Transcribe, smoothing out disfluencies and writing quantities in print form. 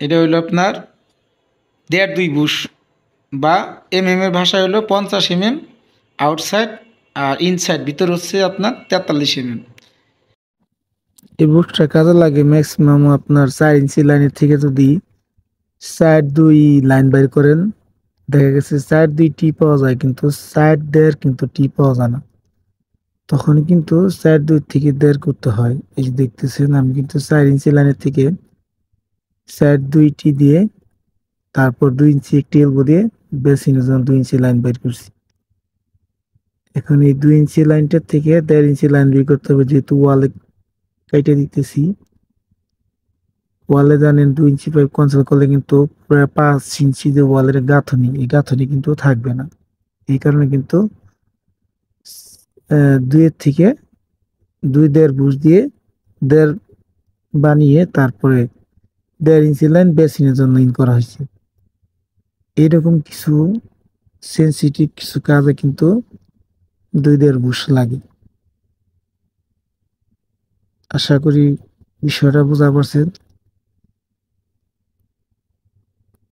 এটা হইলো আপনার 1.5-2 বুশ বা এর ভাষায় হলো 50 আউটসাইড, আর ইনসাইড ভিতর হচ্ছে আপনার 43 এই বুশটা কাজে লাগে ম্যাক্সিমাম আপনার 4 ইঞ্চি লাইনের থেকে যদি সাইড 2 লাইন বাইর করেন, দেখা গেছে সাইড 2 টি পাওয়া যায় কিন্তু সাইড 1.5 কিন্তু টি পাওয়া যায় না। তখন কিন্তু সাইড 2 থেকে 1.5 করতে হয়। এই যে দেখতেছেন আমি কিন্তু 4 ইঞ্চি লাইনের থেকে সাইড 2 টি দিয়ে তারপর 2 ইঞ্চি একটি এলবো দিয়ে বেসিনের জন্য 2 ইঞ্চি লাইন বের করছি। এখন এই 2 ইঞ্চি লাইনটার থেকে 1.5 ইঞ্চি লাইন বের করতে হবে, যেহেতু ওয়ালে কেটে দিতেছি। ওয়ালে জানেন 2 ইঞ্চি পাইপ কনসেল করলে কিন্তু প্রায় 5 ইঞ্চি যে ওয়ালের গাঁথনি, এই গাঁথনি কিন্তু থাকবে না। এই কারণে কিন্তু 2 এর থেকে 2.5 বুশ দিয়ে 1.5 বানিয়ে তারপরে 1.5 ইঞ্চি লাইন বেসিনের জন্য ইন করা হয়েছে। এইরকম কিছু সেন্সিটিভ কিছু কাজে কিন্তু 2.5 বুশ লাগে। আশা করি বিষয়টা বোঝা পারছেন।